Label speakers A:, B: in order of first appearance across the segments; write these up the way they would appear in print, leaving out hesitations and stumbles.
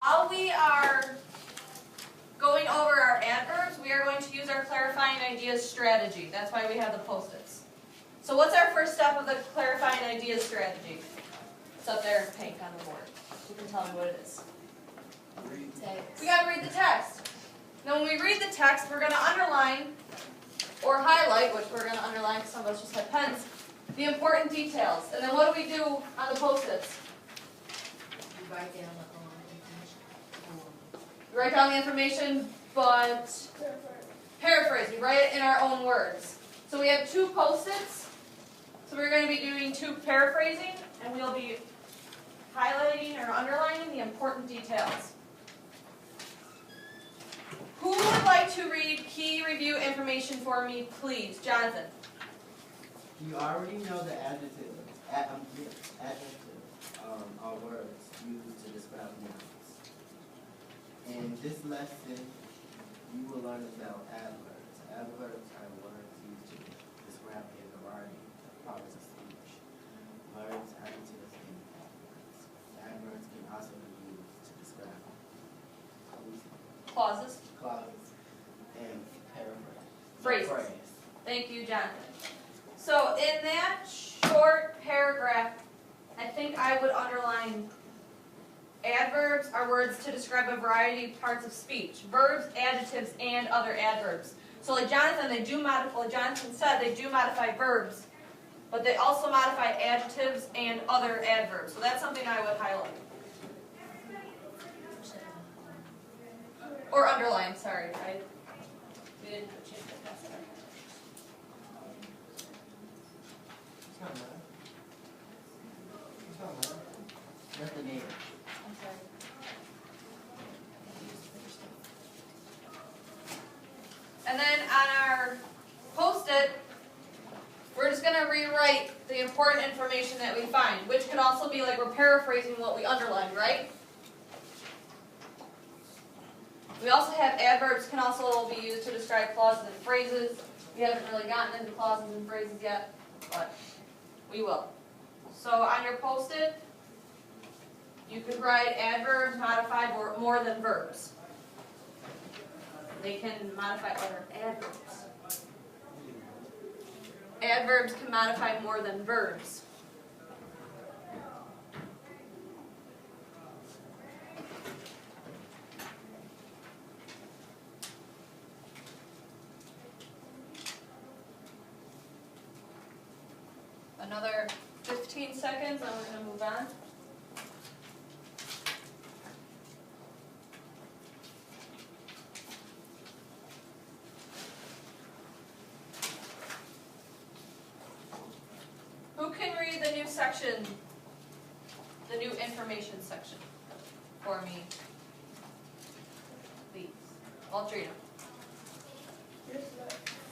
A: While we are going over our adverbs, we are going to use our clarifying ideas strategy. That's why we have the post-its. So what's our first step of the clarifying ideas strategy? It's up there in pink on the board. You can tell me what it is. We got to read the text. Now when we read the text, we're going to underline or highlight, which we're going to underline because some of us just have pens, the important details. And then what do we do on the post-its?
B: You write down the information.
A: We write down the information, but paraphrase. We write it in our own words. So we have two post-its. So we're going to be doing two paraphrasing, and we'll be highlighting or underlining the important details. Who would like to read key review information for me, please? Jonathan.
C: You already know the adjectives are words used to describe nouns. In this lesson, you will learn about adverbs. Adverbs are words used to describe a variety of parts of speech. Verbs, adjectives, and adverbs. Adverbs can also be used to describe
A: Clauses.
C: and
A: Phrases.
C: phrase.
A: Thank you, Jonathan. So in that short paragraph, I think I would underline adverbs are words to describe a variety of parts of speech. Verbs, adjectives, and other adverbs. So like Jonathan, Jonathan said, they do modify verbs, but they also modify adjectives and other adverbs. So that's something I would highlight. Or underline, sorry. We didn't change it last time.
C: It's not matter. It's not matter. Nothing is.
A: I'm sorry. And then on our post-it, we're just going to rewrite the important information that we find, which could also be like we're paraphrasing what we underlined, right? We also have adverbs can also be used to describe clauses and phrases. We haven't really gotten into clauses and phrases yet, but we will. So on your post-it, you could write adverbs modify more than verbs. They can modify other adverbs. Adverbs can modify more than verbs. Another 15 seconds, and we're going to move on. Who can read the new section, the new information section for me, please? Aldrina.
D: This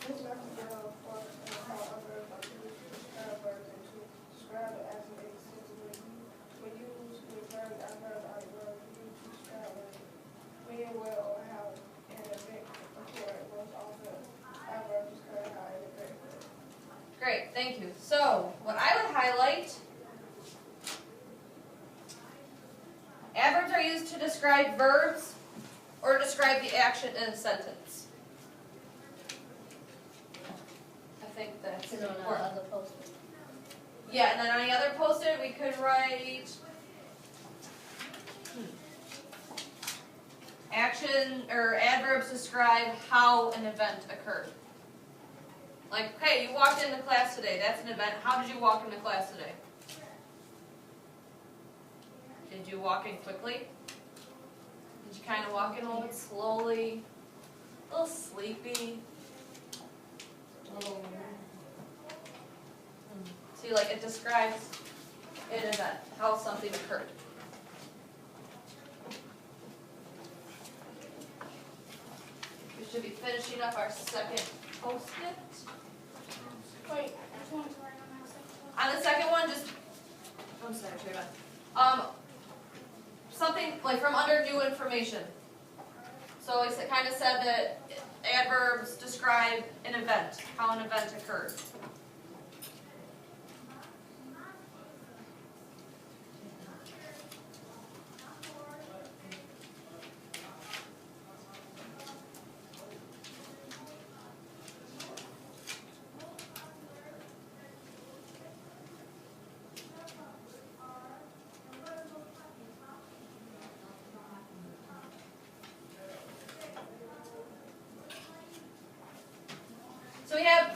D: lesson will focus on how adverbs are used to describe verbs and to describe it as an extensive when used with verbs. Adverbs are verbs used to describe when well or how an event occurred. Most often, adverbs describe how an event occurred.
A: Great, thank you. So, what I would highlight, adverbs are used to describe verbs or describe the action in a sentence. I think that's
B: Is it on
A: important.
B: other post-it?
A: Yeah, and then on the other post-it, we could write action or adverbs describe how an event occurred. Like, hey, you walked into class today. That's an event. How did you walk into class today? Did you walk in quickly? Did you kind of walk in a little bit slowly? A little sleepy? A little... See, like it describes an event, how something occurred. We should be finishing up our second post-it.
D: Wait, I just wanted to write on that second one.
A: On the second one, just, I'm sorry, Trayvon. Something like from under new information. So it kind of said that adverbs describe an event, how an event occurred.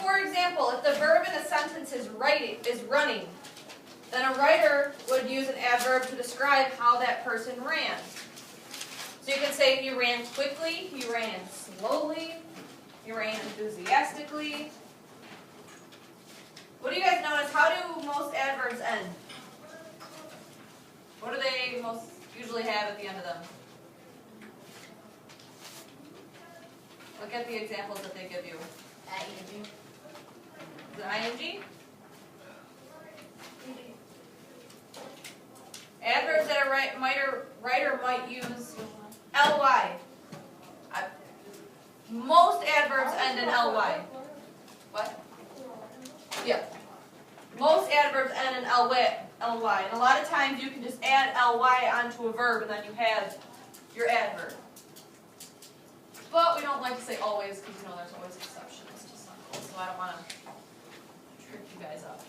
A: for example, if the verb in a sentence is running, then a writer would use an adverb to describe how that person ran. So you can say he ran quickly, he ran slowly, he ran enthusiastically. What do you guys notice? How do most adverbs end? What do they most usually have at the end of them? Look at the examples that they give you.
B: ing.
A: Is it ing? Adverbs that a writer might use ly. Most adverbs end in ly. What? Yeah. Most adverbs end in ly. And a lot of times you can just add ly onto a verb and then you have your adverb. But we don't like to say always because you know there's always exceptions to something. So I don't want to trick you guys up.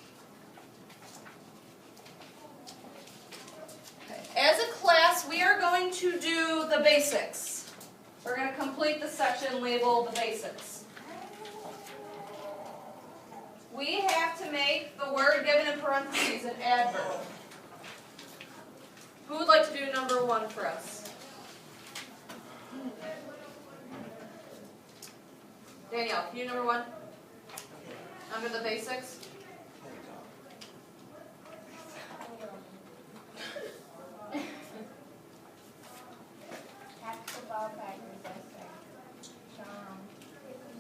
A: Okay. As a class, we are going to do the basics. We're going to complete the section labeled the basics. We have to make the word given in parentheses an adverb. Who would like to do number 1 for us? Danielle, can you do number 1? Under the basics?
E: After football practice, yesterday, Sean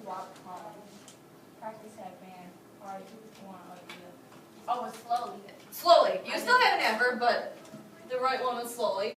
E: walked home. Practice had been hard. He was going on the field. Oh, it was slowly.
A: Slowly. You still have an adverb, but the right one was slowly.